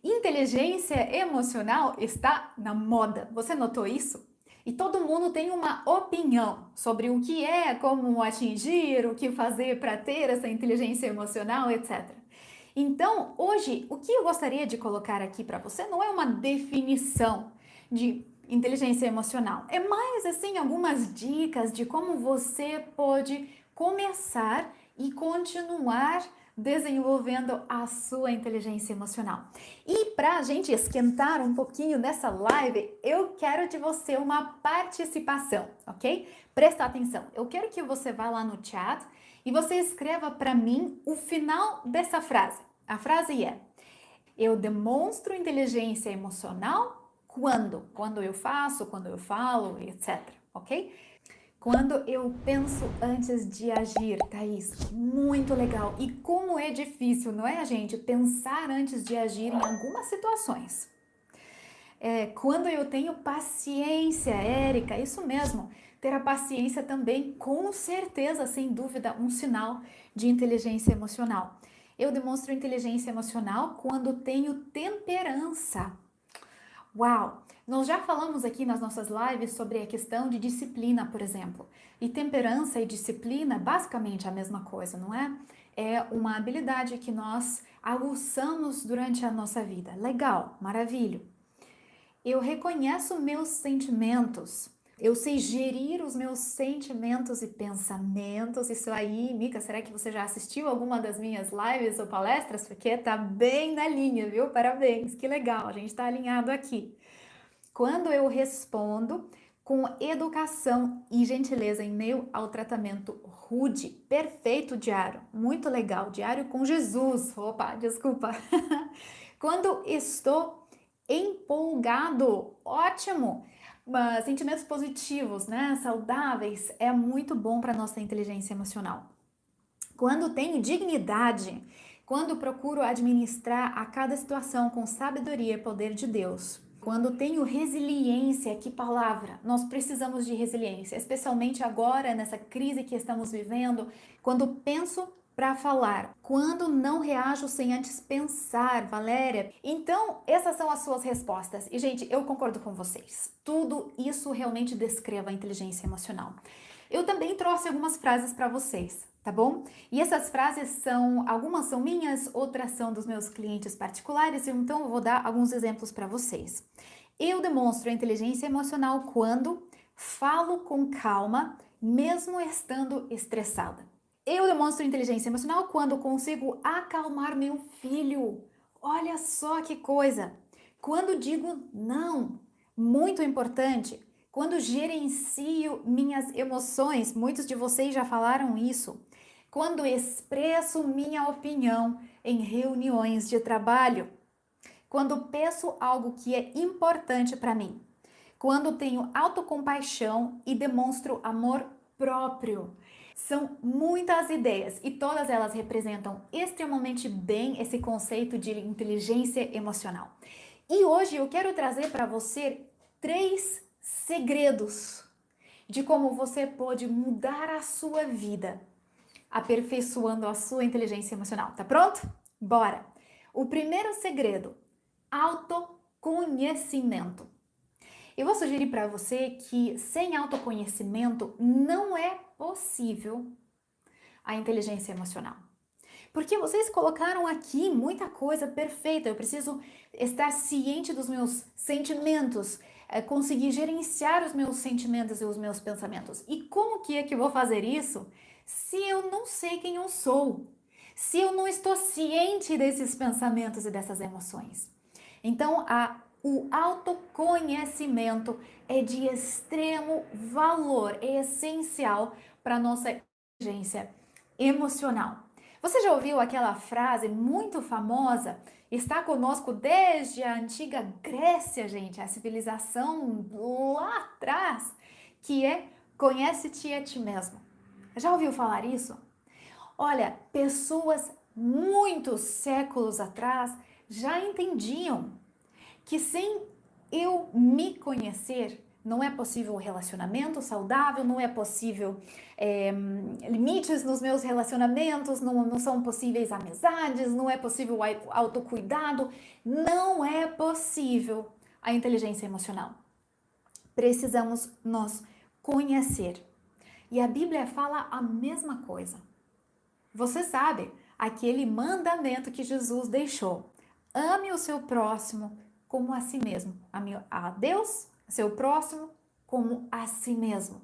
Inteligência emocional está na moda. Você notou isso? E todo mundo tem uma opinião sobre o que é, como atingir, o que fazer para ter essa inteligência emocional, etc. Então, hoje, o que eu gostaria de colocar aqui para você não é uma definição de inteligência emocional, é mais assim algumas dicas de como você pode começar e continuar desenvolvendo a sua inteligência emocional. E para a gente esquentar um pouquinho nessa live, eu quero de você uma participação, ok? Presta atenção, eu quero que você vá lá no chat e você escreva para mim o final dessa frase. A frase é: eu demonstro inteligência emocional quando? Quando eu faço, quando eu falo, etc, ok? Quando eu penso antes de agir, Thaís, muito legal. E como é difícil, não é, gente? Pensar antes de agir em algumas situações. Quando eu tenho paciência, Érica, isso mesmo. Ter a paciência também, com certeza, sem dúvida, um sinal de inteligência emocional. Eu demonstro inteligência emocional quando tenho temperança. Uau! Nós já falamos aqui nas nossas lives sobre a questão de disciplina, por exemplo. E temperança e disciplina, basicamente a mesma coisa, não é? É uma habilidade que nós aguçamos durante a nossa vida. Legal, maravilha. Eu reconheço meus sentimentos. Eu sei gerir os meus sentimentos e pensamentos. Isso aí, Mica, será que você já assistiu alguma das minhas lives ou palestras? Porque tá bem na linha, viu? Parabéns, que legal, a gente tá alinhado aqui. Quando eu respondo com educação e gentileza em meio ao tratamento rude, perfeito, diário, muito legal, diário com Jesus. Opa, desculpa. Quando estou empolgado, ótimo. Sentimentos positivos, né? Saudáveis, é muito bom para nossa inteligência emocional. Quando tenho dignidade, quando procuro administrar a cada situação com sabedoria e poder de Deus. Quando tenho resiliência, que palavra? Nós precisamos de resiliência, especialmente agora nessa crise que estamos vivendo. Quando penso para falar, quando não reajo sem antes pensar, Valéria. Então, essas são as suas respostas. E, gente, eu concordo com vocês. Tudo isso realmente descreve a inteligência emocional. Eu também trouxe algumas frases para vocês, tá bom? E essas frases são, algumas são minhas, outras são dos meus clientes particulares, então eu vou dar alguns exemplos para vocês. Eu demonstro a inteligência emocional quando falo com calma, mesmo estando estressada. Eu demonstro inteligência emocional quando consigo acalmar meu filho. Olha só que coisa! Quando digo não, muito importante. Quando gerencio minhas emoções, muitos de vocês já falaram isso. Quando expresso minha opinião em reuniões de trabalho. Quando peço algo que é importante para mim. Quando tenho autocompaixão e demonstro amor próprio. São muitas ideias e todas elas representam extremamente bem esse conceito de inteligência emocional. E hoje eu quero trazer para você 3 segredos de como você pode mudar a sua vida, aperfeiçoando a sua inteligência emocional. Tá pronto? Bora! O primeiro segredo: autoconhecimento. Eu vou sugerir para você que sem autoconhecimento não é possível a inteligência emocional. Porque vocês colocaram aqui muita coisa perfeita. Eu preciso estar ciente dos meus sentimentos, conseguir gerenciar os meus sentimentos e os meus pensamentos. E como que é que eu vou fazer isso se eu não sei quem eu sou? Se eu não estou ciente desses pensamentos e dessas emoções? Então, o autoconhecimento é de extremo valor, é essencial para a nossa inteligência emocional. Você já ouviu aquela frase muito famosa? Está conosco desde a antiga Grécia, gente, a civilização lá atrás, que é conhece-te a ti mesmo. Já ouviu falar isso? Olha, pessoas muitos séculos atrás já entendiam que sem eu me conhecer, Não é possível relacionamento saudável, não é possível limites nos meus relacionamentos, não são possíveis amizades, não é possível autocuidado, não é possível a inteligência emocional. Precisamos nos conhecer. E a Bíblia fala a mesma coisa. Você sabe, aquele mandamento que Jesus deixou. Ame o seu próximo como a si mesmo. Ame a Deus, seu próximo, como a si mesmo.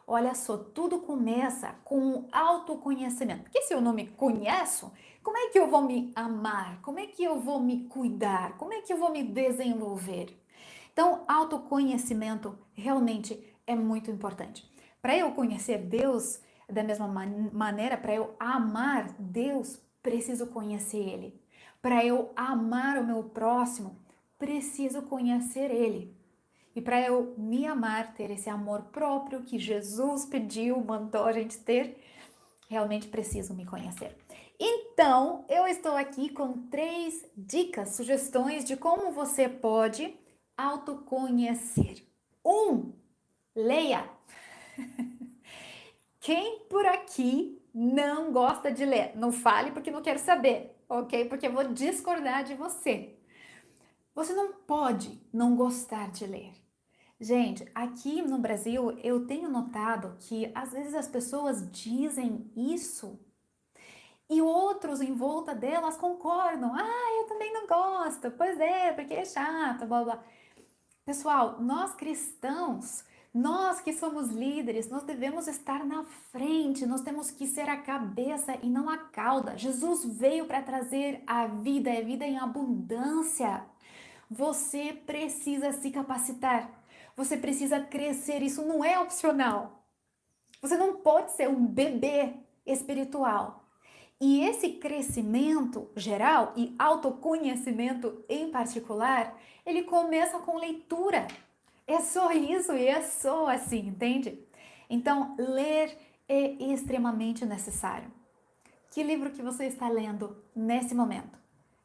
Olha só, tudo começa com o autoconhecimento. Porque se eu não me conheço, como é que eu vou me amar? Como é que eu vou me cuidar? Como é que eu vou me desenvolver? Então, autoconhecimento realmente é muito importante. Para eu conhecer Deus da mesma maneira, para eu amar Deus, preciso conhecer Ele. Para eu amar o meu próximo, preciso conhecer Ele. E para eu me amar, ter esse amor próprio que Jesus pediu, mandou a gente ter, realmente preciso me conhecer. Então, eu estou aqui com 3 dicas, sugestões de como você pode autoconhecer. 1. Leia. Quem por aqui não gosta de ler? Não fale porque não quero saber, ok? Porque eu vou discordar de você. Você não pode não gostar de ler. Gente, aqui no Brasil eu tenho notado que às vezes as pessoas dizem isso e outros em volta delas concordam. Ah, eu também não gosto. Pois é, porque é chato, blá blá. Pessoal, nós cristãos, nós que somos líderes, nós devemos estar na frente, nós temos que ser a cabeça e não a cauda. Jesus veio para trazer a vida em abundância. Você precisa se capacitar, você precisa crescer, isso não é opcional. Você não pode ser um bebê espiritual. E esse crescimento geral e autoconhecimento em particular, ele começa com leitura. É só isso e é só assim, entende? Então, ler é extremamente necessário. Que livro que você está lendo nesse momento?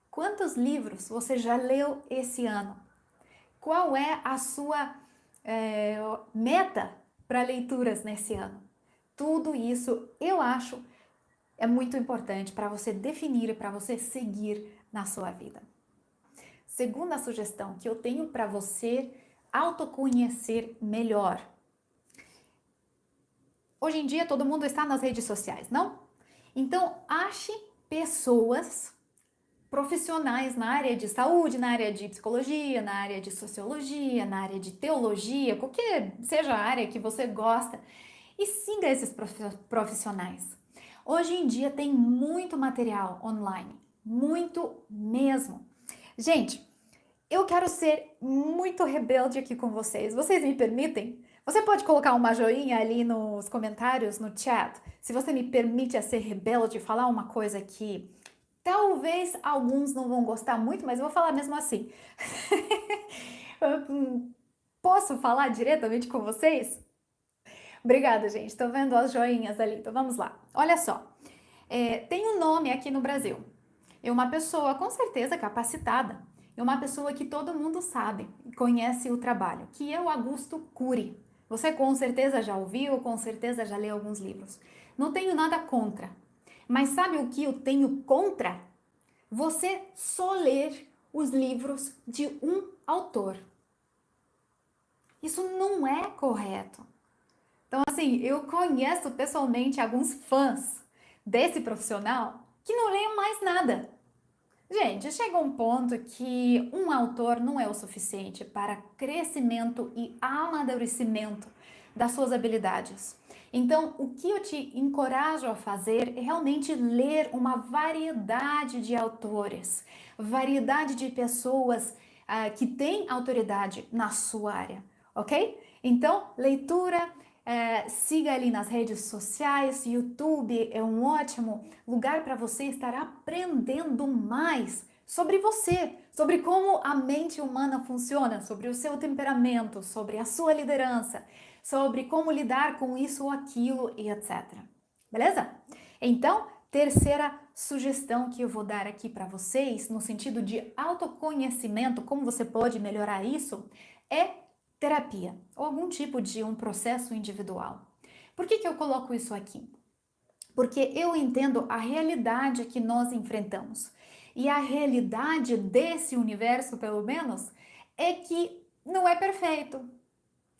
Quantos livros você já leu esse ano? Qual é a sua meta para leituras nesse ano? Tudo isso eu acho é muito importante para você definir e para você seguir na sua vida. Segunda sugestão que eu tenho para você autoconhecer melhor. Hoje em dia todo mundo está nas redes sociais, não? Então ache pessoas profissionais na área de saúde, na área de psicologia, na área de sociologia, na área de teologia, qualquer seja a área que você gosta, e siga esses profissionais. Hoje em dia tem muito material online, muito mesmo. Gente, eu quero ser muito rebelde aqui com vocês. Vocês me permitem? Você pode colocar uma joinha ali nos comentários, no chat, se você me permite a ser rebelde, falar uma coisa que talvez alguns não vão gostar muito, mas eu vou falar mesmo assim. Posso falar diretamente com vocês? Obrigada, gente. Tô vendo as joinhas ali. Então vamos lá. Olha só. Tem um nome aqui no Brasil. É uma pessoa com certeza capacitada. É uma pessoa que todo mundo sabe, conhece o trabalho, que é o Augusto Cury. Você com certeza já ouviu, com certeza já leu alguns livros. Não tenho nada contra. Mas sabe o que eu tenho contra? Você só ler os livros de um autor. Isso não é correto. Então, assim, eu conheço pessoalmente alguns fãs desse profissional que não leem mais nada. Gente, chega um ponto que um autor não é o suficiente para crescimento e amadurecimento das suas habilidades. Então, o que eu te encorajo a fazer é realmente ler uma variedade de autores, variedade de pessoas que têm autoridade na sua área, ok? Então, leitura, siga ali nas redes sociais, YouTube é um ótimo lugar para você estar aprendendo mais sobre você, sobre como a mente humana funciona, sobre o seu temperamento, sobre a sua liderança, sobre como lidar com isso ou aquilo e etc. Beleza? Então, terceira sugestão que eu vou dar aqui para vocês, no sentido de autoconhecimento, como você pode melhorar isso, é terapia ou algum tipo de um processo individual. Por que eu coloco isso aqui? Porque eu entendo a realidade que nós enfrentamos. E a realidade desse universo, pelo menos, é que não é perfeito.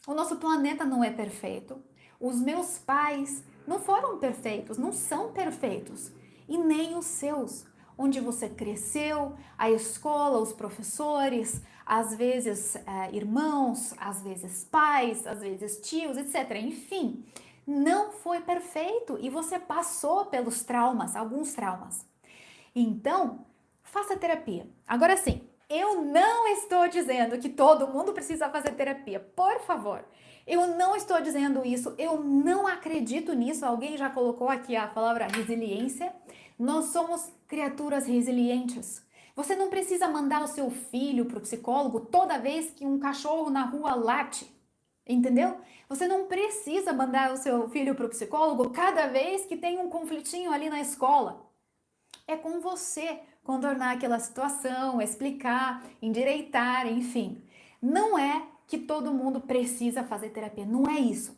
O nosso planeta não é perfeito. Os meus pais não foram perfeitos, não são perfeitos. E nem os seus. Onde você cresceu, a escola, os professores, às vezes irmãos, às vezes pais, às vezes tios, etc. Enfim, não foi perfeito e você passou pelos traumas, alguns traumas. Então, faça terapia. Agora sim, eu não estou dizendo que todo mundo precisa fazer terapia, por favor. Eu não estou dizendo isso, eu não acredito nisso. Alguém já colocou aqui a palavra resiliência. Nós somos criaturas resilientes. Você não precisa mandar o seu filho para o psicólogo toda vez que um cachorro na rua late. Entendeu? Você não precisa mandar o seu filho para o psicólogo cada vez que tem um conflitinho ali na escola. É com você contornar aquela situação, explicar, endireitar, enfim. Não é que todo mundo precisa fazer terapia, não é isso.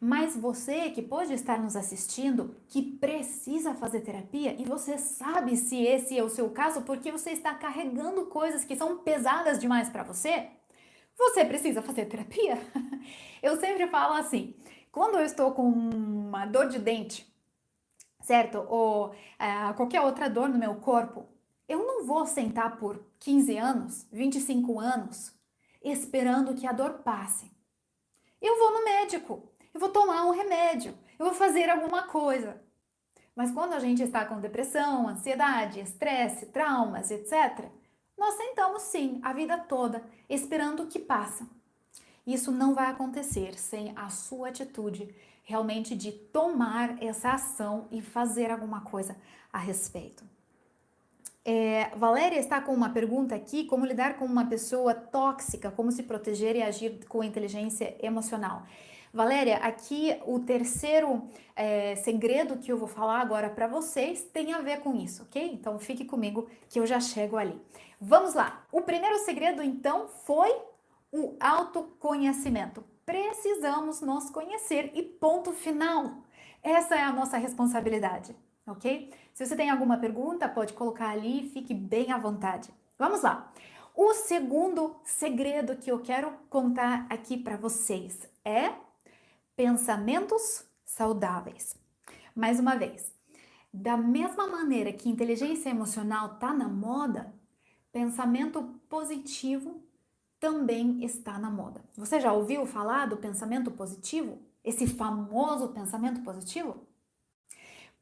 Mas você que pode estar nos assistindo, que precisa fazer terapia, e você sabe se esse é o seu caso porque você está carregando coisas que são pesadas demais para você, você precisa fazer terapia? Eu sempre falo assim, quando eu estou com uma dor de dente, certo? Ou qualquer outra dor no meu corpo, eu não vou sentar por 15 anos, 25 anos, esperando que a dor passe. Eu vou no médico, eu vou tomar um remédio, eu vou fazer alguma coisa. Mas quando a gente está com depressão, ansiedade, estresse, traumas, etc., nós sentamos sim a vida toda esperando que passe. Isso não vai acontecer sem a sua atitude realmente de tomar essa ação e fazer alguma coisa a respeito. Valéria está com uma pergunta aqui: como lidar com uma pessoa tóxica, como se proteger e agir com inteligência emocional. Valéria, aqui o terceiro segredo que eu vou falar agora para vocês tem a ver com isso, ok? Então fique comigo que eu já chego ali. Vamos lá! O primeiro segredo então foi o autoconhecimento. Precisamos nos conhecer e ponto final. Essa é a nossa responsabilidade, ok? Se você tem alguma pergunta, pode colocar ali, fique bem à vontade. Vamos lá. O segundo segredo que eu quero contar aqui para vocês é pensamentos saudáveis. Mais uma vez, da mesma maneira que inteligência emocional está na moda, pensamento positivo também está na moda. Você já ouviu falar do pensamento positivo? Esse famoso pensamento positivo?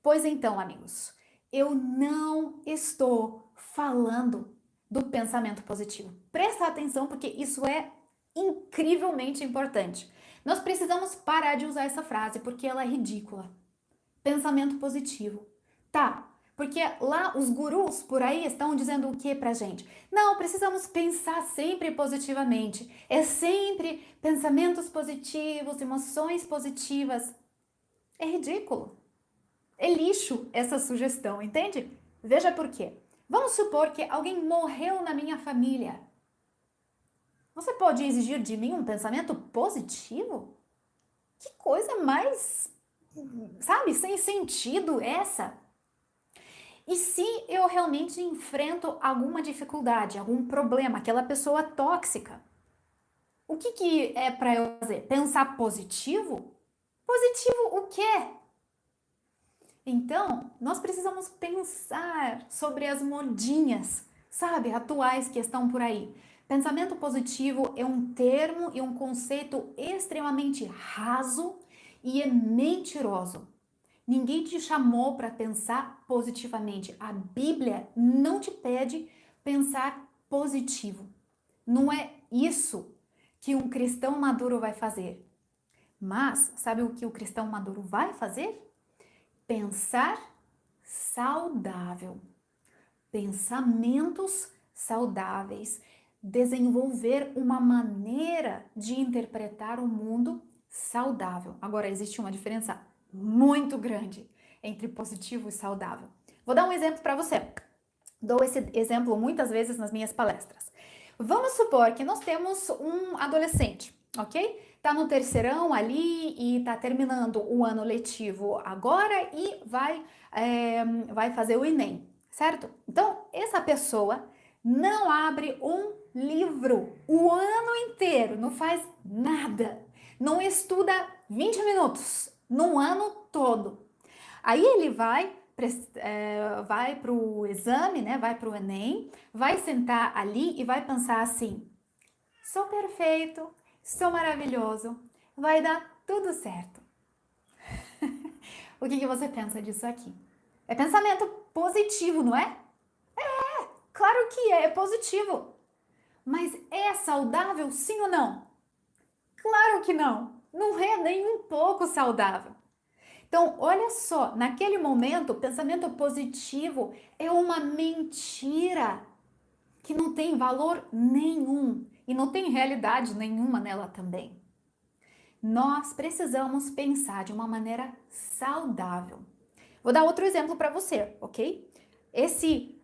Pois então, amigos, eu não estou falando do pensamento positivo. Presta atenção porque isso é incrivelmente importante. Nós precisamos parar de usar essa frase porque ela é ridícula. Pensamento positivo. Tá, porque lá os gurus por aí estão dizendo o que pra gente? Não, precisamos pensar sempre positivamente. É sempre pensamentos positivos, emoções positivas. É ridículo. É lixo essa sugestão, entende? Veja por quê. Vamos supor que alguém morreu na minha família. Você pode exigir de mim um pensamento positivo? Que coisa mais, sabe, sem sentido essa? E se eu realmente enfrento alguma dificuldade, algum problema, aquela pessoa tóxica, o que é para eu fazer? Pensar positivo? Positivo o quê? Então, nós precisamos pensar sobre as modinhas, sabe, atuais que estão por aí. Pensamento positivo é um termo e um conceito extremamente raso e é mentiroso. Ninguém te chamou para pensar positivamente. A Bíblia não te pede pensar positivo. Não é isso que um cristão maduro vai fazer. Mas, sabe o que o cristão maduro vai fazer? Pensar saudável. Pensamentos saudáveis. Desenvolver uma maneira de interpretar o mundo saudável. Agora, existe uma diferença muito grande entre positivo e saudável. Vou dar um exemplo para você. Dou esse exemplo muitas vezes nas minhas palestras. Vamos supor que nós temos um adolescente ok? Tá no terceirão ali e tá terminando o ano letivo agora e vai fazer o Enem, certo? Então, essa pessoa não abre um livro o ano inteiro, não faz nada, não estuda 20 minutos no ano todo. Aí ele vai para o exame, né? Vai para o Enem, vai sentar ali e vai pensar assim: sou perfeito, sou maravilhoso, vai dar tudo certo. O que você pensa disso aqui? É pensamento positivo, não é? Claro que é positivo. Mas é saudável sim ou não? Claro que não. Não é nem um pouco saudável. Então, olha só, naquele momento, o pensamento positivo é uma mentira que não tem valor nenhum e não tem realidade nenhuma nela também. Nós precisamos pensar de uma maneira saudável. Vou dar outro exemplo para você, ok? Esse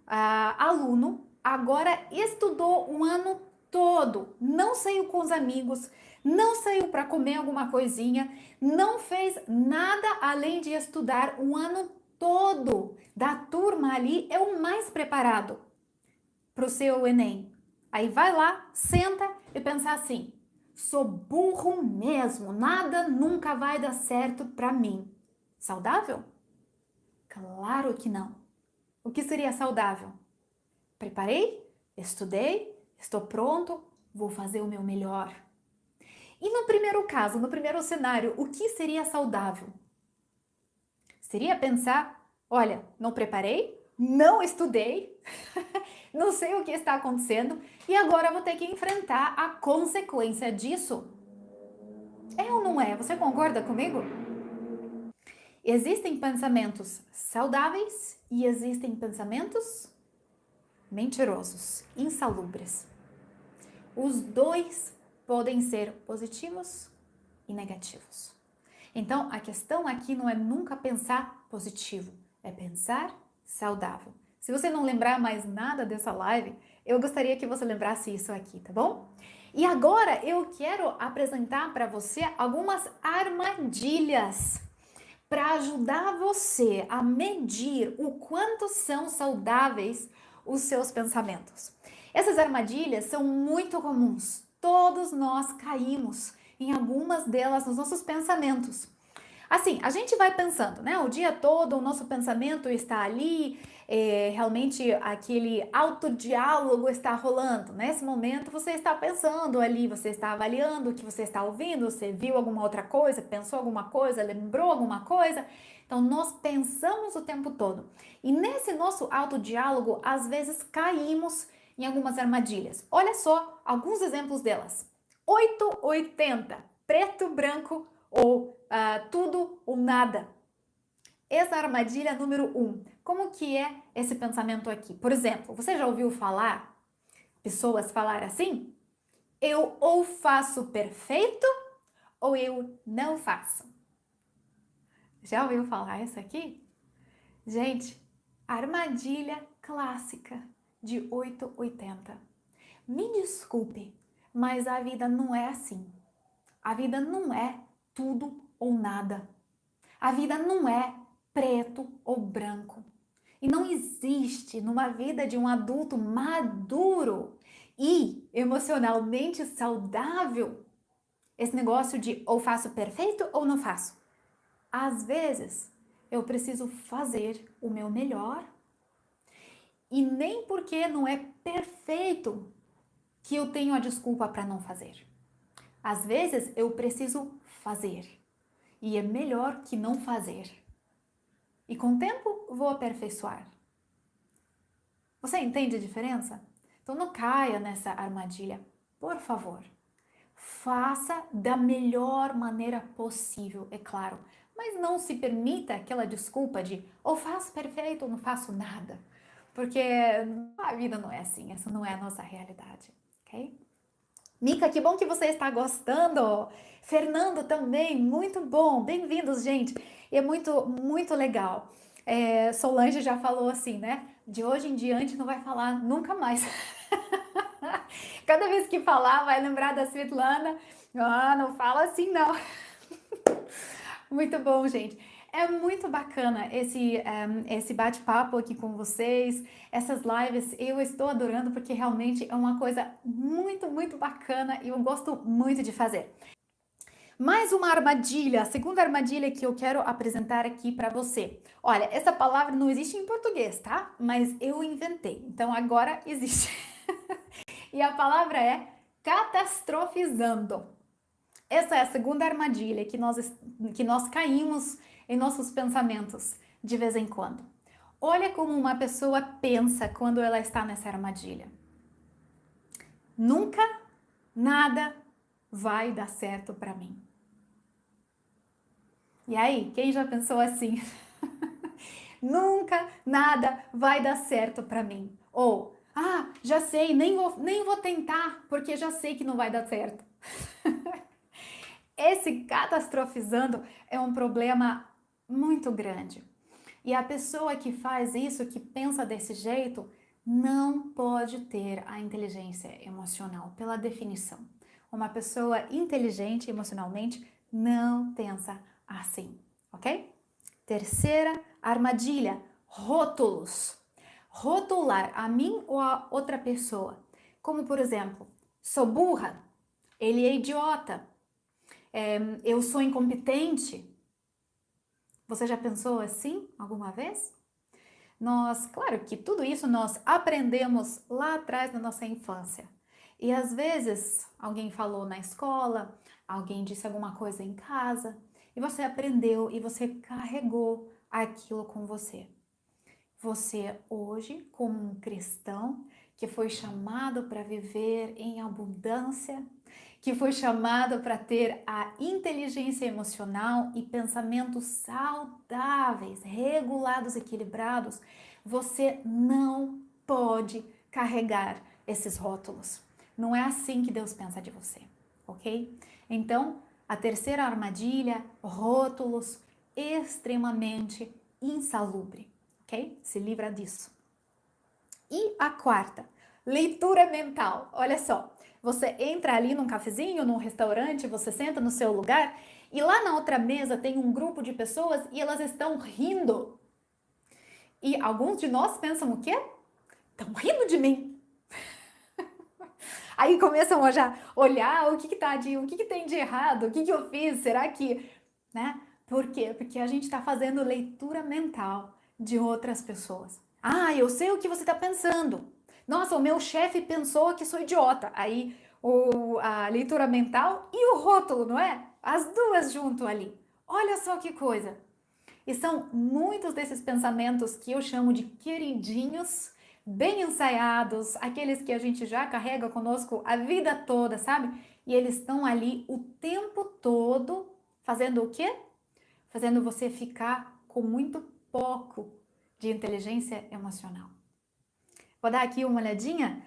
aluno agora estudou o ano todo, não saiu com os amigos, não saiu para comer alguma coisinha, não fez nada além de estudar o ano todo. Da turma ali é o mais preparado para o seu Enem. Aí vai lá, senta e pensa assim: sou burro mesmo, nada nunca vai dar certo para mim. Saudável? Claro que não. O que seria saudável? Preparei, estudei, estou pronto, vou fazer o meu melhor. E no primeiro caso, no primeiro cenário, o que seria saudável? Seria pensar: olha, não preparei, não estudei, não sei o que está acontecendo e agora vou ter que enfrentar a consequência disso. É ou não é? Você concorda comigo? Existem pensamentos saudáveis e existem pensamentos mentirosos, insalubres. Os dois podem ser positivos e negativos. Então, a questão aqui não é nunca pensar positivo, é pensar saudável. Se você não lembrar mais nada dessa live, eu gostaria que você lembrasse isso aqui, tá bom? E agora eu quero apresentar para você algumas armadilhas para ajudar você a medir o quanto são saudáveis os seus pensamentos. Essas armadilhas são muito comuns. Todos nós caímos em algumas delas nos nossos pensamentos. Assim, a gente vai pensando, né? O dia todo o nosso pensamento está ali, realmente aquele autodiálogo está rolando. Nesse momento você está pensando ali, você está avaliando o que você está ouvindo, você viu alguma outra coisa, pensou alguma coisa, lembrou alguma coisa. Então nós pensamos o tempo todo. E nesse nosso autodiálogo, às vezes caímos em algumas armadilhas. Olha só alguns exemplos delas. 880, preto, branco ou tudo ou nada. Essa armadilha número 1. Como que é esse pensamento aqui? Por exemplo, você já ouviu falar, pessoas falar assim? Eu ou faço perfeito ou eu não faço. Já ouviu falar isso aqui? Gente, armadilha clássica de 880. Me desculpe, mas a vida não é assim. A vida não é tudo ou nada. A vida não é preto ou branco. E não existe numa vida de um adulto maduro e emocionalmente saudável esse negócio de ou faço perfeito ou não faço. Às vezes eu preciso fazer o meu melhor e nem porque não é perfeito que eu tenho a desculpa para não fazer. Às vezes eu preciso fazer. E é melhor que não fazer. E com o tempo vou aperfeiçoar. Você entende a diferença? Então não caia nessa armadilha. Por favor, faça da melhor maneira possível, é claro. Mas não se permita aquela desculpa de ou faço perfeito ou não faço nada. Porque a vida não é assim, essa não é a nossa realidade, ok? Mica, que bom que você está gostando. Fernando também, muito bom. Bem-vindos, gente. É muito legal. Solange já falou assim, né? De hoje em diante não vai falar nunca mais. Cada vez que falar, vai lembrar da Svetlana. Ah, não fala assim, não. Muito bom, gente. É muito bacana esse bate-papo aqui com vocês, essas lives. Eu estou adorando porque realmente é uma coisa muito, muito bacana e eu gosto muito de fazer. Mais uma armadilha, a segunda armadilha que eu quero apresentar aqui para você. Olha, essa palavra não existe em português, tá? Mas eu inventei, então agora existe. E a palavra é catastrofizando. Essa é a segunda armadilha que nós caímos em nossos pensamentos de vez em quando. Olha como uma pessoa pensa quando ela está nessa armadilha. Nunca nada vai dar certo para mim. E aí, quem já pensou assim? Nunca nada vai dar certo para mim. Ou, já sei, nem vou tentar, porque já sei que não vai dar certo. Esse catastrofizando é um problema muito grande. E a pessoa que faz isso, que pensa desse jeito, não pode ter a inteligência emocional, pela definição. Uma pessoa inteligente emocionalmente não pensa assim, ok? Terceira armadilha, rótulos. Rotular a mim ou a outra pessoa. Como, por exemplo, sou burra, ele é idiota, eu sou incompetente. Você já pensou assim alguma vez? Claro que tudo isso nós aprendemos lá atrás na nossa infância. E às vezes alguém falou na escola, alguém disse alguma coisa em casa, e você aprendeu e você carregou aquilo com você. Você hoje, como um cristão que foi chamado para viver em abundância, que foi chamado para ter a inteligência emocional e pensamentos saudáveis, regulados, equilibrados, você não pode carregar esses rótulos. Não é assim que Deus pensa de você, ok? Então, a terceira armadilha, rótulos extremamente insalubre, ok? Se livra disso. E a quarta, leitura mental. Olha só, você entra ali num cafezinho, num restaurante, você senta no seu lugar e lá na outra mesa tem um grupo de pessoas e elas estão rindo. E alguns de nós pensam o quê? Estão rindo de mim. Aí começam a já olhar o que tem de errado, o que eu fiz, será que, né? Por quê? Porque a gente está fazendo leitura mental de outras pessoas. Eu sei o que você está pensando. Nossa, o meu chefe pensou que sou idiota. Aí a leitura mental e o rótulo, não é? As duas junto ali. Olha só que coisa. E são muitos desses pensamentos que eu chamo de queridinhos, bem ensaiados, aqueles que a gente já carrega conosco a vida toda, sabe? E eles estão ali o tempo todo fazendo o quê? Fazendo você ficar com muito pouco de inteligência emocional. Vou dar aqui uma olhadinha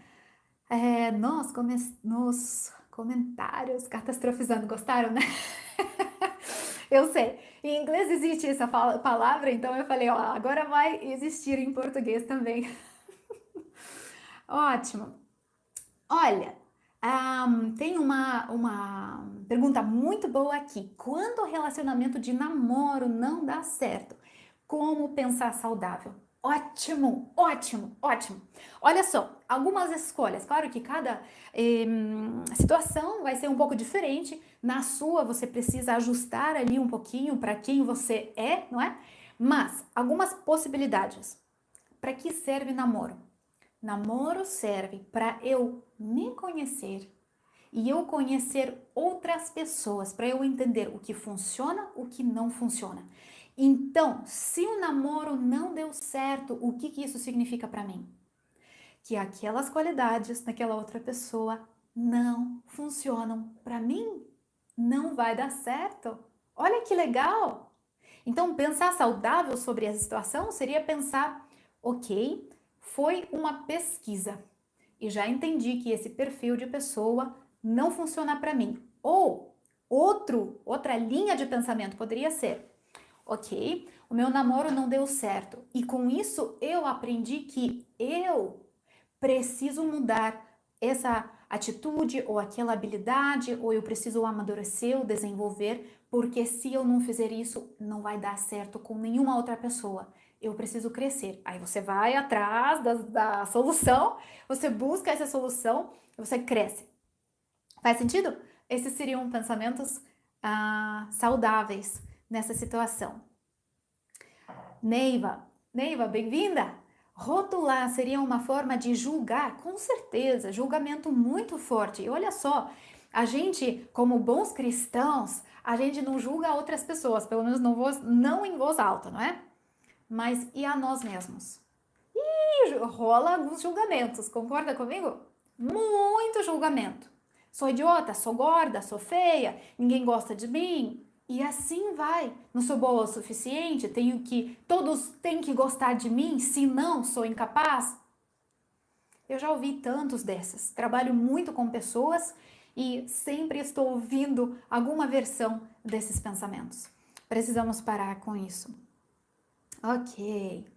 nos comentários, catastrofizando, gostaram, né? Eu sei, em inglês existe essa palavra, então eu falei, agora vai existir em português também. Ótimo. Olha, tem uma pergunta muito boa aqui. Quando o relacionamento de namoro não dá certo, como pensar saudável? Ótimo, ótimo, ótimo. Olha só, algumas escolhas. Claro que cada situação vai ser um pouco diferente. Na sua, você precisa ajustar ali um pouquinho para quem você é, não é? Mas algumas possibilidades. Para que serve namoro? Namoro serve para eu me conhecer e eu conhecer outras pessoas, para eu entender o que funciona, o que não funciona. Então, se o namoro não deu certo, o que isso significa para mim? Que aquelas qualidades naquela outra pessoa não funcionam para mim. Não vai dar certo. Olha que legal! Então, pensar saudável sobre essa situação seria pensar, ok, foi uma pesquisa e já entendi que esse perfil de pessoa não funciona para mim. Ou outra linha de pensamento poderia ser, ok, o meu namoro não deu certo e com isso eu aprendi que eu preciso mudar atitude ou aquela habilidade, ou eu preciso amadurecer ou desenvolver, porque se eu não fizer isso, não vai dar certo com nenhuma outra pessoa. Eu preciso crescer. Aí você vai atrás da solução, você busca essa solução, você cresce. Faz sentido? Esses seriam pensamentos saudáveis nessa situação. Neiva, bem-vinda! Rotular seria uma forma de julgar, com certeza, julgamento muito forte. E olha só, a gente, como bons cristãos, a gente não julga outras pessoas, pelo menos não em voz alta, não é? Mas e a nós mesmos? E rola alguns julgamentos, concorda comigo? Muito julgamento. Sou idiota, sou gorda, sou feia, ninguém gosta de mim. E assim vai. Não sou boa o suficiente, todos têm que gostar de mim, se não, sou incapaz. Eu já ouvi tantos dessas. Trabalho muito com pessoas e sempre estou ouvindo alguma versão desses pensamentos. Precisamos parar com isso. Ok.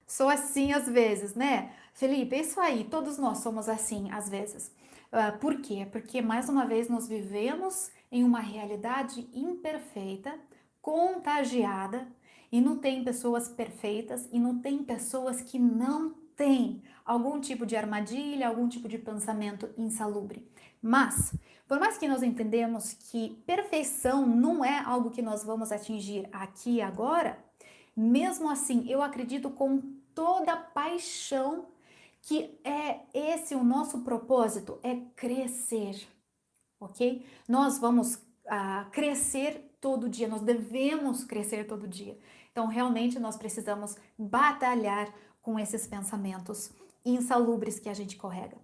Sou assim às vezes, né? Felipe, é isso aí, todos nós somos assim às vezes. Por quê? Porque, mais uma vez, nós vivemos em uma realidade imperfeita, contagiada, e não tem pessoas perfeitas e não tem pessoas que não têm algum tipo de armadilha, algum tipo de pensamento insalubre. Mas, por mais que nós entendemos que perfeição não é algo que nós vamos atingir aqui e agora, mesmo assim, eu acredito com toda paixão que é esse o nosso propósito, é crescer, ok? Nós vamos crescer todo dia, nós devemos crescer todo dia. Então, realmente, nós precisamos batalhar com esses pensamentos insalubres que a gente carrega.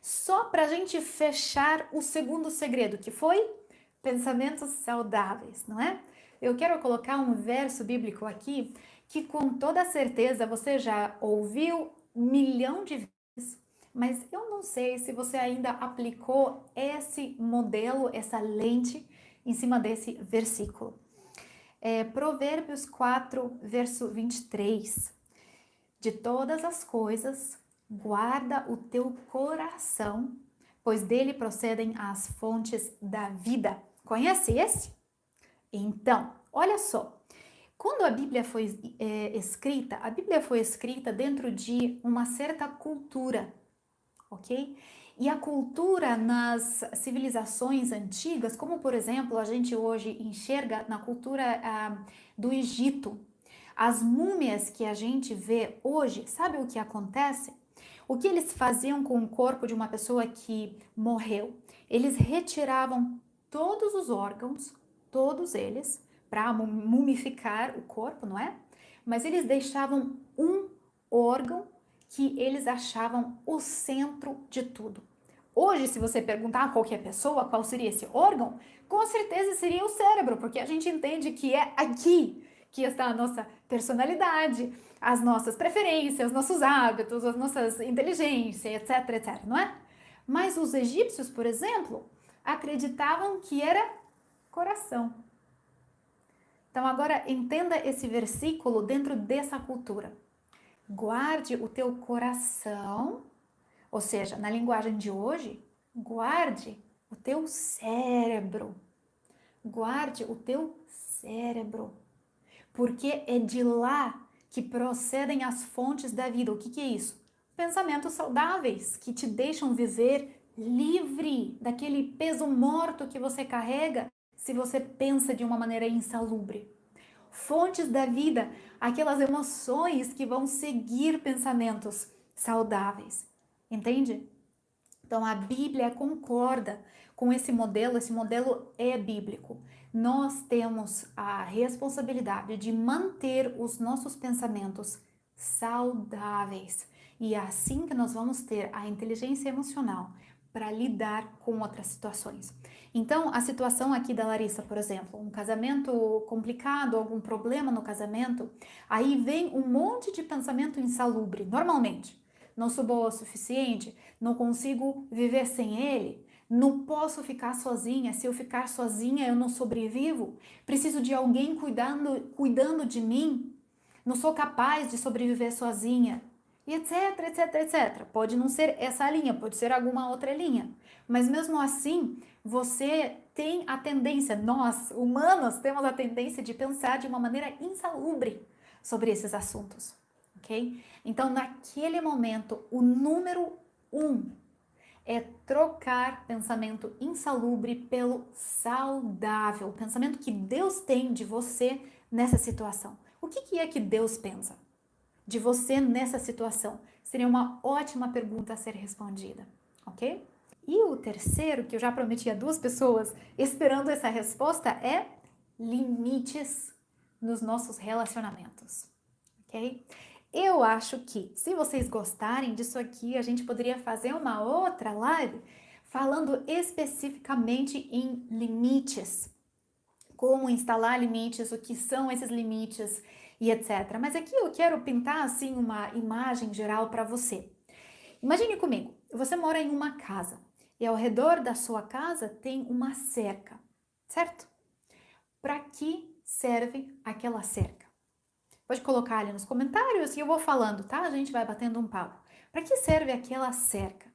Só para a gente fechar o segundo segredo, que foi pensamentos saudáveis, não é? Eu quero colocar um verso bíblico aqui que com toda certeza você já ouviu 1.000.000 de vezes, mas eu não sei se você ainda aplicou esse modelo, essa lente em cima desse versículo. Provérbios 4, verso 23. De todas as coisas, guarda o teu coração, pois dele procedem as fontes da vida. Conhece esse? Então, olha só. Quando a Bíblia foi escrita, a Bíblia foi escrita dentro de uma certa cultura, ok? E a cultura nas civilizações antigas, como por exemplo a gente hoje enxerga na cultura do Egito, as múmias que a gente vê hoje, sabe o que acontece? O que eles faziam com o corpo de uma pessoa que morreu? Eles retiravam todos os órgãos, todos eles, para mumificar o corpo, não é? Mas eles deixavam um órgão que eles achavam o centro de tudo. Hoje, se você perguntar a qualquer pessoa qual seria esse órgão, com certeza seria o cérebro, porque a gente entende que é aqui que está a nossa personalidade, as nossas preferências, os nossos hábitos, as nossas inteligências, etc, etc, não é? Mas os egípcios, por exemplo, acreditavam que era coração. Então agora entenda esse versículo dentro dessa cultura. Guarde o teu coração, ou seja, na linguagem de hoje, guarde o teu cérebro. Guarde o teu cérebro. Porque é de lá que procedem as fontes da vida. O que é isso? Pensamentos saudáveis que te deixam viver livre daquele peso morto que você carrega se você pensa de uma maneira insalubre. Fontes da vida, aquelas emoções que vão seguir pensamentos saudáveis. Entende? Então a Bíblia concorda com esse modelo é bíblico. Nós temos a responsabilidade de manter os nossos pensamentos saudáveis. E é assim que nós vamos ter a inteligência emocional para lidar com outras situações. Então, a situação aqui da Larissa, por exemplo, um casamento complicado, algum problema no casamento, aí vem um monte de pensamento insalubre, normalmente. Não sou boa o suficiente, não consigo viver sem ele, não posso ficar sozinha, se eu ficar sozinha eu não sobrevivo, preciso de alguém cuidando de mim, não sou capaz de sobreviver sozinha. e etc, etc, etc. Pode não ser essa linha, pode ser alguma outra linha. Mas mesmo assim, você tem a tendência, nós, humanos, temos a tendência de pensar de uma maneira insalubre sobre esses assuntos, ok? Então, naquele momento, o número um é trocar pensamento insalubre pelo saudável, o pensamento que Deus tem de você nessa situação. O que é que Deus pensa de você nessa situação? Seria uma ótima pergunta a ser respondida, ok? E o terceiro, que eu já prometi a 2 pessoas esperando essa resposta, é limites nos nossos relacionamentos, ok? Eu acho que, se vocês gostarem disso aqui, a gente poderia fazer uma outra live falando especificamente em limites, como instalar limites, o que são esses limites e etc. Mas aqui eu quero pintar assim uma imagem geral para você. Imagine comigo, você mora em uma casa e ao redor da sua casa tem uma cerca, certo? Para que serve aquela cerca? Pode colocar ali nos comentários e eu vou falando, tá? A gente vai batendo um papo. Para que serve aquela cerca?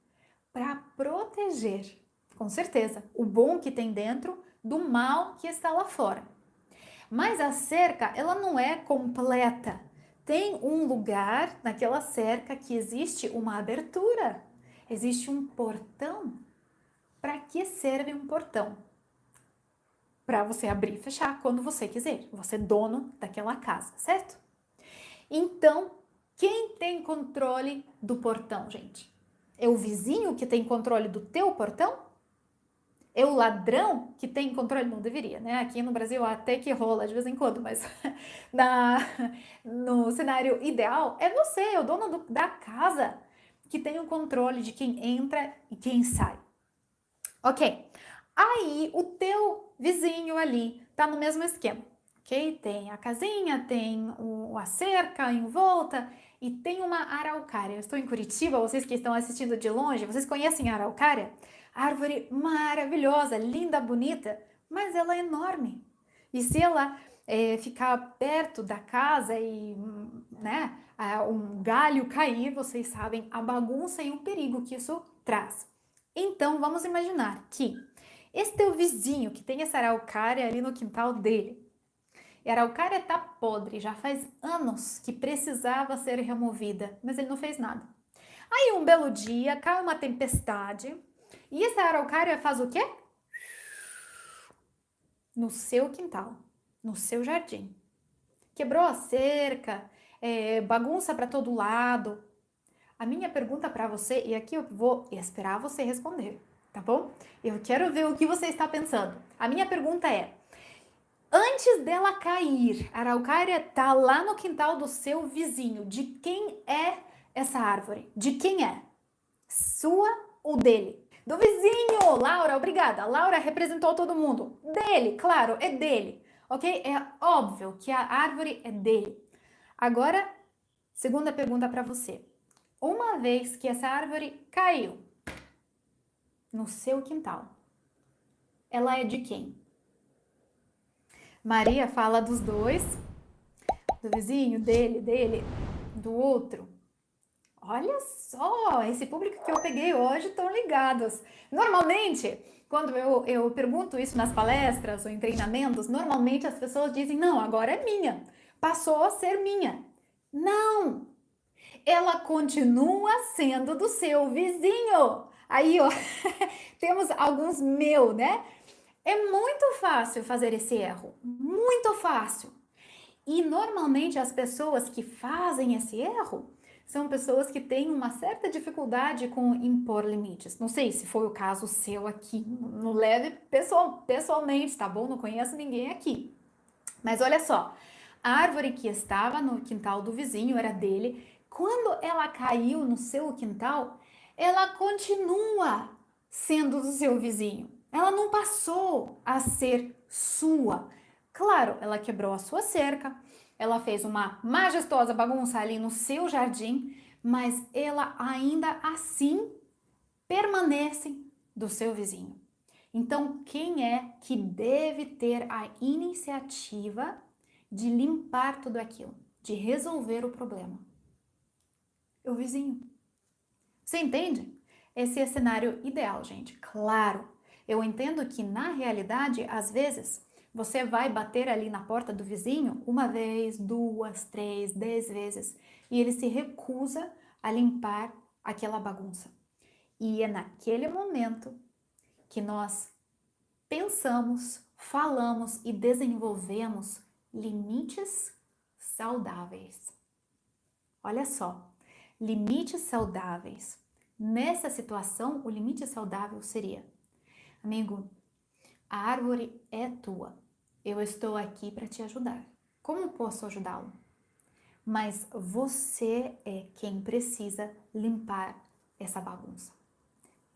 Para proteger, com certeza, o bom que tem dentro do mal que está lá fora. Mas a cerca, ela não é completa. Tem um lugar naquela cerca que existe uma abertura, existe um portão. Para que serve um portão? Para você abrir e fechar quando você quiser. Você é dono daquela casa, certo? Então, quem tem controle do portão, gente? É o vizinho que tem controle do teu portão? É o ladrão que tem controle? Não deveria, né? Aqui no Brasil até que rola de vez em quando, mas na, no cenário ideal é você, é o dono da casa, que tem o controle de quem entra e quem sai. Ok, aí o teu vizinho ali tá no mesmo esquema, ok? Tem a casinha, tem a cerca em volta e tem uma araucária. Eu estou em Curitiba, vocês que estão assistindo de longe, vocês conhecem a araucária? Árvore maravilhosa, linda, bonita, mas ela é enorme. E se ela ficar perto da casa e né, um galho cair, vocês sabem a bagunça e o perigo que isso traz. Então, vamos imaginar que esse teu vizinho que tem essa araucária ali no quintal dele, e a araucária tá podre, já faz anos que precisava ser removida, mas ele não fez nada. Aí um belo dia cai uma tempestade e essa araucária faz o quê? No seu quintal, no seu jardim. Quebrou a cerca, bagunça para todo lado. A minha pergunta para você, e aqui eu vou esperar você responder, tá bom? Eu quero ver o que você está pensando. A minha pergunta é: antes dela cair, a araucária tá lá no quintal do seu vizinho. De quem é essa árvore? De quem é? Sua ou dele? Do vizinho! Laura, obrigada. Laura representou todo mundo. Dele, claro, é dele. Ok? É óbvio que a árvore é dele. Agora, segunda pergunta para você. Uma vez que essa árvore caiu no seu quintal, ela é de quem? Maria fala dos dois, do vizinho, dele, do outro. Olha só, esse público que eu peguei hoje estão ligados. Normalmente, quando eu pergunto isso nas palestras ou em treinamentos, normalmente as pessoas dizem, não, agora é minha, passou a ser minha. Não, ela continua sendo do seu vizinho. Aí, ó, temos alguns meu, né? É muito fácil fazer esse erro, muito fácil. E normalmente as pessoas que fazem esse erro são pessoas que têm uma certa dificuldade com impor limites. Não sei se foi o caso seu aqui, não leve pessoalmente, tá bom? Não conheço ninguém aqui. Mas olha só, a árvore que estava no quintal do vizinho era dele. Quando ela caiu no seu quintal, ela continua sendo do seu vizinho. Ela não passou a ser sua. Claro, ela quebrou a sua cerca, ela fez uma majestosa bagunça ali no seu jardim, mas ela ainda assim permanece do seu vizinho. Então, quem é que deve ter a iniciativa de limpar tudo aquilo, de resolver o problema? É o vizinho. Você entende? Esse é o cenário ideal, gente. Claro, eu entendo que na realidade, às vezes, você vai bater ali na porta do vizinho uma vez, duas, três, 10 vezes e ele se recusa a limpar aquela bagunça. E é naquele momento que nós pensamos, falamos e desenvolvemos limites saudáveis. Olha só, limites saudáveis. Nessa situação, o limite saudável seria: amigo, a árvore é tua. Eu estou aqui para te ajudar. Como posso ajudá-lo? Mas você é quem precisa limpar essa bagunça.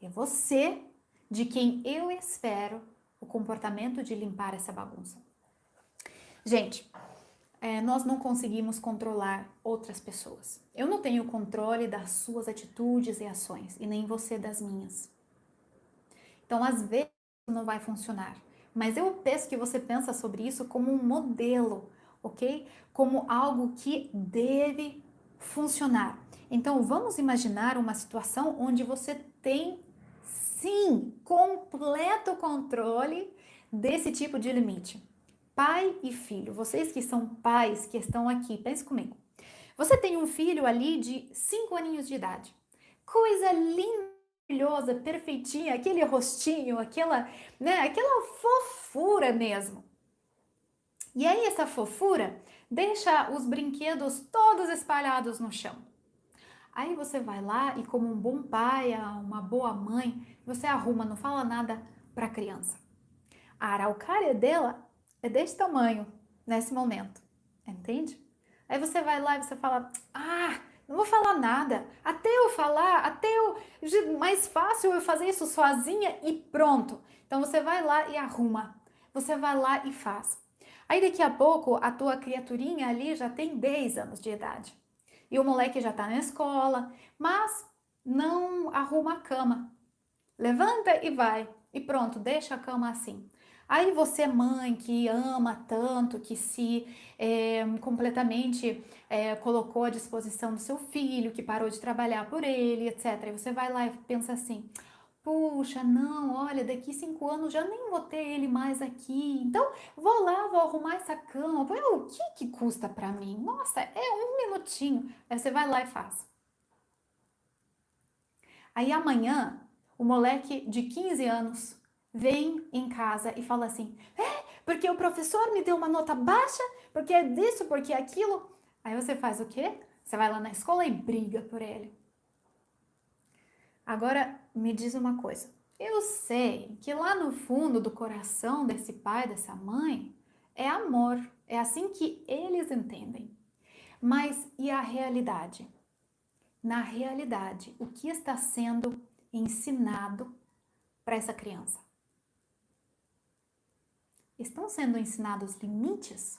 É você de quem eu espero o comportamento de limpar essa bagunça. Gente, nós não conseguimos controlar outras pessoas. Eu não tenho controle das suas atitudes e ações, e nem você das minhas. Então, às vezes, não vai funcionar. Mas eu peço que você pense sobre isso como um modelo, ok? Como algo que deve funcionar. Então, vamos imaginar uma situação onde você tem, sim, completo controle desse tipo de limite. Pai e filho, vocês que são pais, que estão aqui, pense comigo. Você tem um filho ali de 5 aninhos de idade. Coisa linda, maravilhosa, perfeitinha, aquele rostinho, aquela fofura mesmo. E aí essa fofura deixa os brinquedos todos espalhados no chão. Aí você vai lá e como um bom pai, uma boa mãe, você arruma, não fala nada para a criança. A araucária dela é desse tamanho nesse momento, entende? Aí você vai lá e você fala, não vou falar nada, até eu falar, mais fácil eu fazer isso sozinha e pronto. Então você vai lá e arruma, você vai lá e faz. Aí daqui a pouco a tua criaturinha ali já tem 10 anos de idade e o moleque já tá na escola, mas não arruma a cama. Levanta e vai. E pronto, deixa a cama assim. Aí você, mãe, que ama tanto, que se completamente colocou à disposição do seu filho, que parou de trabalhar por ele, etc. Aí você vai lá e pensa assim: puxa, não, olha, daqui 5 anos já nem vou ter ele mais aqui. Então, vou lá, vou arrumar essa cama. Pô, o que custa pra mim? Nossa, é 1 minutinho. Aí você vai lá e faz. Aí amanhã, o moleque de 15 anos vem em casa e fala assim: porque o professor me deu uma nota baixa, porque é disso, porque é aquilo. Aí você faz o quê? Você vai lá na escola e briga por ele. Agora, me diz uma coisa. Eu sei que lá no fundo do coração desse pai, dessa mãe, é amor. É assim que eles entendem. Mas e a realidade? Na realidade, o que está sendo ensinado para essa criança? Estão sendo ensinados limites?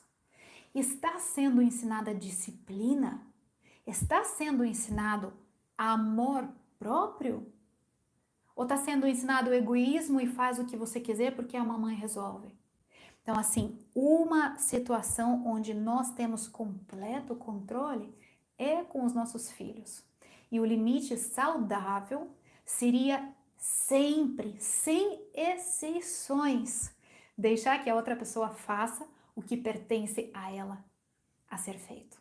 Está sendo ensinada disciplina? Está sendo ensinado amor próprio? Ou está sendo ensinado egoísmo e faz o que você quiser porque a mamãe resolve? Então, assim, uma situação onde nós temos completo controle é com os nossos filhos. E o limite saudável seria sempre, sem exceções, deixar que a outra pessoa faça o que pertence a ela a ser feito.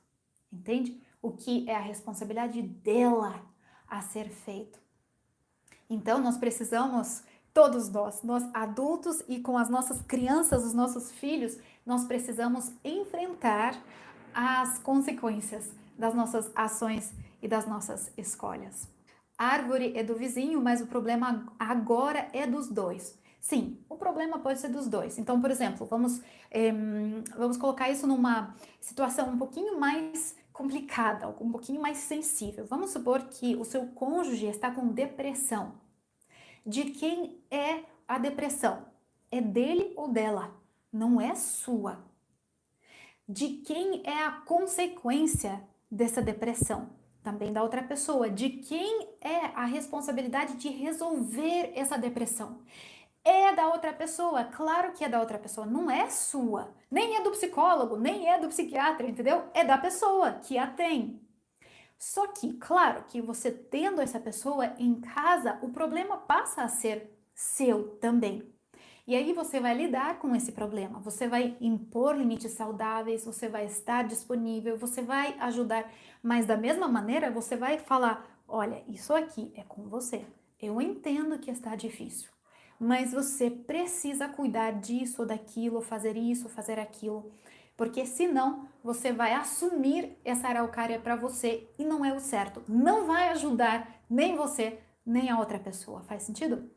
Entende? O que é a responsabilidade dela a ser feito. Então, nós precisamos, todos nós adultos e com as nossas crianças, os nossos filhos, nós precisamos enfrentar as consequências das nossas ações e das nossas escolhas. A árvore é do vizinho, mas o problema agora é dos dois. Sim, o problema pode ser dos dois. Então, por exemplo, vamos colocar isso numa situação um pouquinho mais complicada, um pouquinho mais sensível. Vamos supor que o seu cônjuge está com depressão. De quem é a depressão? É dele ou dela? Não é sua. De quem é a consequência dessa depressão? Também da outra pessoa. De quem é a responsabilidade de resolver essa depressão? É da outra pessoa, claro que é da outra pessoa, não é sua, nem é do psicólogo, nem é do psiquiatra, entendeu? É da pessoa que a tem. Só que, claro, que você tendo essa pessoa em casa, o problema passa a ser seu também. E aí você vai lidar com esse problema, você vai impor limites saudáveis, você vai estar disponível, você vai ajudar, mas da mesma maneira você vai falar: olha, isso aqui é com você. Eu entendo que está difícil, mas você precisa cuidar disso ou daquilo, fazer isso, fazer aquilo, porque senão você vai assumir essa araucária para você e não é o certo. Não vai ajudar nem você, nem a outra pessoa. Faz sentido?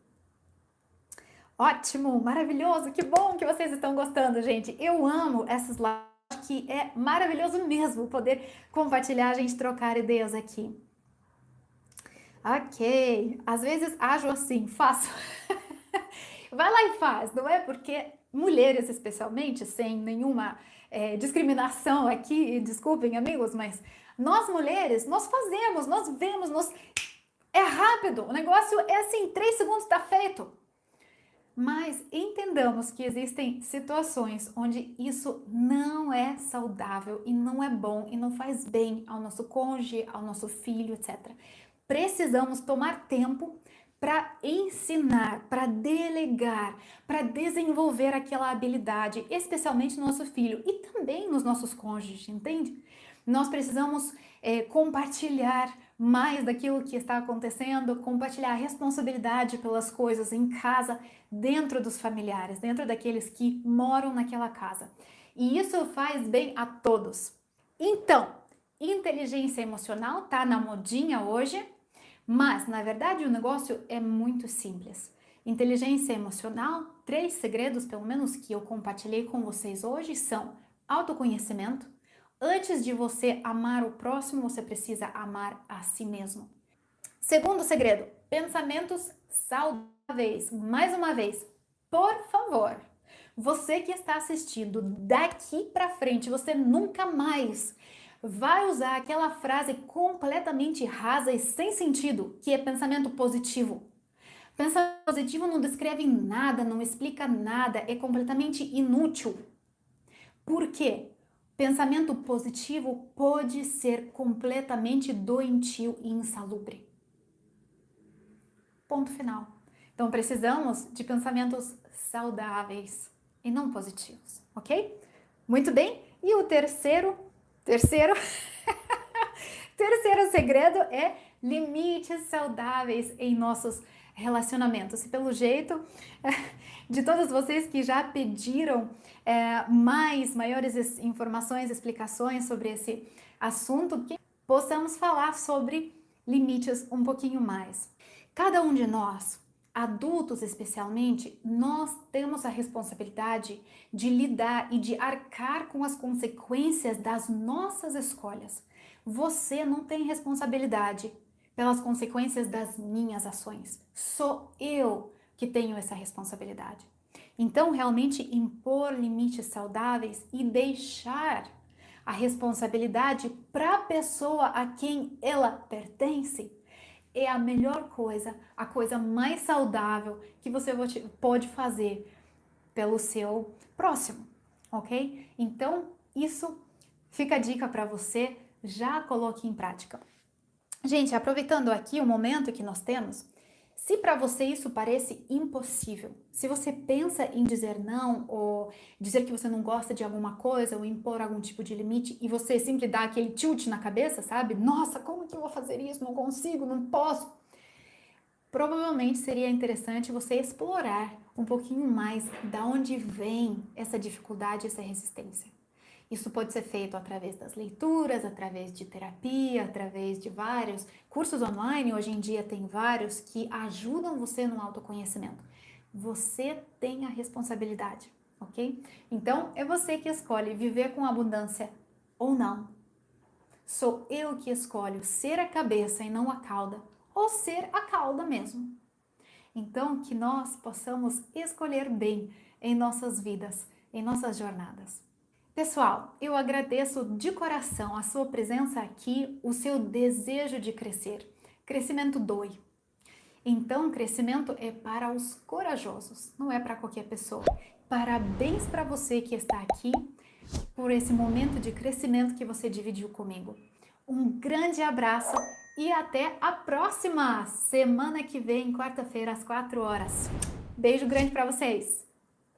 Ótimo, maravilhoso, que bom que vocês estão gostando, gente. Eu amo essas lives, que é maravilhoso mesmo poder compartilhar, a gente trocar ideias aqui. Ok, às vezes ajo assim, faço. Vai lá e faz, não é? Porque mulheres, especialmente, sem nenhuma discriminação aqui, desculpem, amigos, mas nós mulheres, nós fazemos, nós vemos, é rápido, o negócio é assim, 3 segundos está feito. Mas entendamos que existem situações onde isso não é saudável e não é bom e não faz bem ao nosso cônjuge, ao nosso filho, etc. Precisamos tomar tempo para ensinar, para delegar, para desenvolver aquela habilidade, especialmente no nosso filho e também nos nossos cônjuges, entende? Nós precisamos compartilhar mais daquilo que está acontecendo, compartilhar a responsabilidade pelas coisas em casa, dentro dos familiares, dentro daqueles que moram naquela casa. E isso faz bem a todos. Então, inteligência emocional tá na modinha hoje, mas na verdade o negócio é muito simples. Inteligência emocional, 3 segredos pelo menos que eu compartilhei com vocês hoje são autoconhecimento. Antes de você amar o próximo, você precisa amar a si mesmo. Segundo segredo, pensamentos saudáveis. Mais uma vez, por favor, você que está assistindo, daqui para frente, você nunca mais vai usar aquela frase completamente rasa e sem sentido, que é pensamento positivo. Pensamento positivo não descreve nada, não explica nada, é completamente inútil. Por quê? Pensamento positivo pode ser completamente doentio e insalubre. Ponto final. Então precisamos de pensamentos saudáveis e não positivos, ok? Muito bem. E o terceiro terceiro segredo é limites saudáveis em nossos relacionamentos. E pelo jeito, de todos vocês que já pediram maiores informações, explicações sobre esse assunto, que possamos falar sobre limites um pouquinho mais. Cada um de nós, adultos especialmente, nós temos a responsabilidade de lidar e de arcar com as consequências das nossas escolhas. Você não tem responsabilidade pelas consequências das minhas ações. Sou eu que tenho essa responsabilidade. Então, realmente impor limites saudáveis e deixar a responsabilidade para a pessoa a quem ela pertence é a melhor coisa, a coisa mais saudável que você pode fazer pelo seu próximo, ok? Então, isso fica a dica para você, já coloque em prática. Gente, aproveitando aqui o momento que nós temos, se para você isso parece impossível, se você pensa em dizer não ou dizer que você não gosta de alguma coisa ou impor algum tipo de limite e você sempre dá aquele tilt na cabeça, sabe? Nossa, como que eu vou fazer isso? Não consigo, não posso. Provavelmente seria interessante você explorar um pouquinho mais da onde vem essa dificuldade, essa resistência. Isso pode ser feito através das leituras, através de terapia, através de vários cursos online. Hoje em dia tem vários que ajudam você no autoconhecimento. Você tem a responsabilidade, ok? Então, é você que escolhe viver com abundância ou não. Sou eu que escolho ser a cabeça e não a cauda, ou ser a cauda mesmo. Então, que nós possamos escolher bem em nossas vidas, em nossas jornadas. Pessoal, eu agradeço de coração a sua presença aqui, o seu desejo de crescer. Crescimento dói. Então, crescimento é para os corajosos, não é para qualquer pessoa. Parabéns para você que está aqui por esse momento de crescimento que você dividiu comigo. Um grande abraço e até a próxima semana que vem, quarta-feira, às 4 horas. Beijo grande para vocês!